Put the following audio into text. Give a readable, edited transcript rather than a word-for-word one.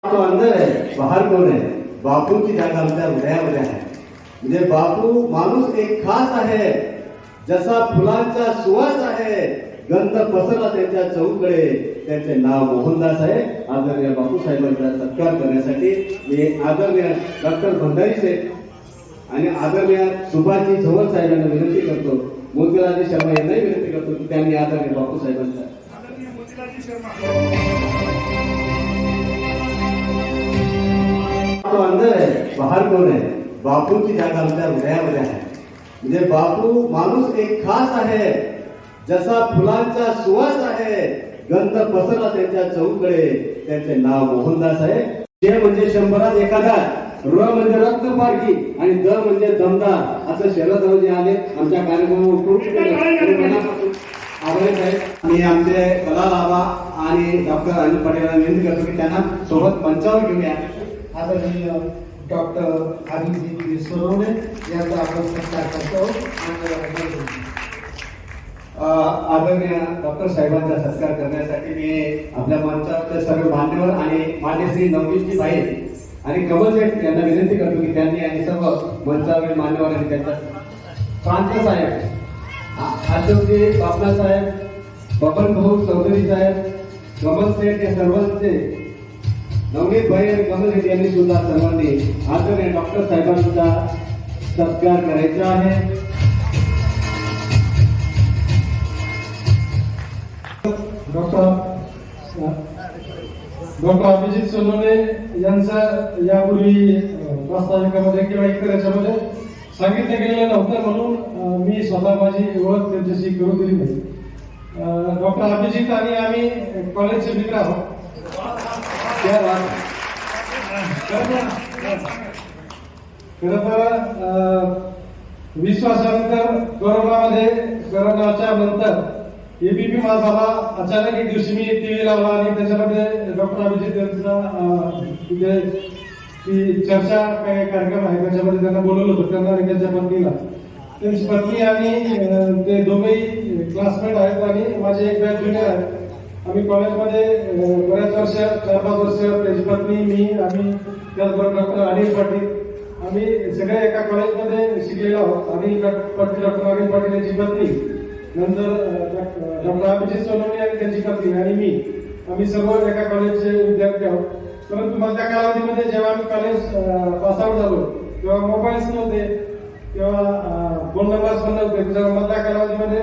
तो अंदर है, बाहर कौन है? बापू की जागा आमच्या हृदयामध्ये आहे. म्हणजे बापू माणूस एक खास आहे, जसा फुलांचा सुवास आहे, गंध पसरला त्यांच्या चौकडे. त्यांचे नाव मोहनदास आहे. आदरणीय बापू साहेबांचा सत्कार करण्यासाठी मी आदरणीय डॉक्टर भंडारी साहेब आणि आदरणीय सुभाषजी झंवर साहेबांना विनंती करतो. मोतीलाल शर्मा यांनाही विनंती करतो की त्यांनी आदरणीय बापू साहेबांचा तो अंदर है, बाहर कौन है? बापू की जागा आमच्या हृदयामध्ये आहे. म्हणजे बापू माणूस एक खास आहे, जसा फुलांचा सुवास आहे, गंध पसरला त्यांच्या चौकडे. त्यांचे नाव मोहनदास आहे. ते म्हणजे शंभरात एखादा, र म्हणजे रत्नपारखी आणि द म्हणजे दमदार असं शरदरावजी आले आमच्या कार्यक्रमावर खूप आभारी आहेत. मी आमचे कला लाभा आणि डॉक्टर अनिल पटेल यांना विनंती करतो की त्यांना सोबत मंचावर घेऊया. आदरणीय डॉक्टर अभिजित सोनवणे यांचा आपण सत्कार करतो. आदरणीय डॉक्टर साहेबांचा सत्कार करण्यासाठी मी आपल्या मंचावरचे सर्व मान्यवर आणि मान्यश्री नवनीतजी बाई आणि कमल शेठ यांना विनंती करतो की त्यांनी आणि सर्व मंचावरील मान्यवर आणि त्यांच्या प्रांत साहेब, आशोकजी बापना साहेब, बबन भाऊ चौधरी साहेब, कमल शेठ या सर्वांचे, नवनीत भाई आणि कमल शेठ यांनी सुद्धा सर्वांनी आदरणीय डॉक्टर साहेबांचा सत्कार करायचा आहे. डॉक्टर अभिजित सोनवणे यांचा यापूर्वी प्रास्ताविकामध्ये किंवा इतर याच्यामध्ये सांगितलं गेलेलं नव्हतं, म्हणून मी स्वतः माझी ओळख त्यांच्याशी करून दिली नाही. डॉक्टर अभिजित आणि आम्ही कॉलेजचे मित्र आहोत. खरं तर विश्वासानंतर कोरोनाच्या नंतर एबीपी माझा अचानक एक दिवशी मी टीव्ही लावला आणि त्याच्यामध्ये डॉक्टर अभिजित यांचा तिथे ती चर्चा काही कार्यक्रम आहे त्याच्यामध्ये त्यांना बोलवलं होतं. त्यांना आणि त्यांच्या पत्नीला, त्यांची पत्नी आणि ते दोघेही क्लासमेट आहेत आणि माझे एक बॅच ज्युनियर आहेत. आम्ही कॉलेजमध्ये बऱ्याच वर्ष 4-5 वर्ष त्याची पत्नी, मी, आम्ही त्याचबरोबर डॉक्टर अनिल पाटील, आम्ही सगळे एका कॉलेजमध्ये शिकलेलो आहोत. आणि डॉक्टर अनिल पाटील यांची पत्नी, नंतर डॉक्टर अभिजित सोनवणे आणि त्यांची पत्नी आणि मी, आम्ही सर्व एका कॉलेजचे विद्यार्थी आहोत. परंतु मधल्या कालावधीमध्ये जेव्हा आम्ही कॉलेज पासआउट झालो तेव्हा मोबाईल्स नव्हते, तेव्हा फोन नंबर्स पण नव्हते. मधल्या कालावधीमध्ये